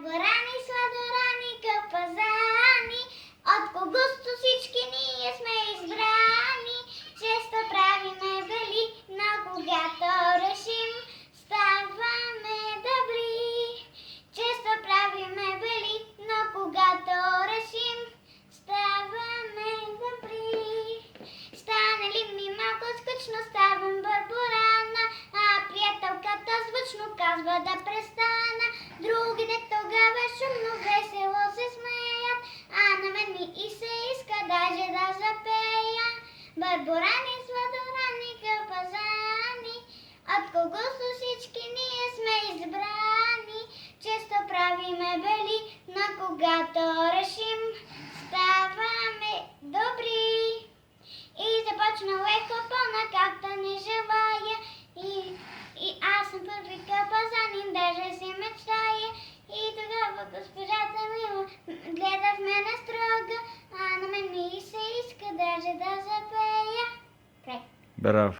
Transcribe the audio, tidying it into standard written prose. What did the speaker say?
Барбарани, сладорани, капазани, от когото всички ние сме избрани. Често правиме бели, но когато решим, ставаме добри. Често правиме бели, но когато решим, ставаме добри. Стане ли ми малко скучно, ставам Барбарана, а приятелката звучно казва да престана. Другите тогава шумно, весело се смеят, а на мен ми и се иска даже да запея. Барбарани, сладорани, капазани, от когото всички ние сме избрани. Често правиме бели, но когато решим, ставаме добри. И започна леко пълна, както не желая, и аз съм първи капазанин, даже си мечтая. И тогава госпожата мила гледа в мене строго, а на мен ми се иска даже да запея. Браво!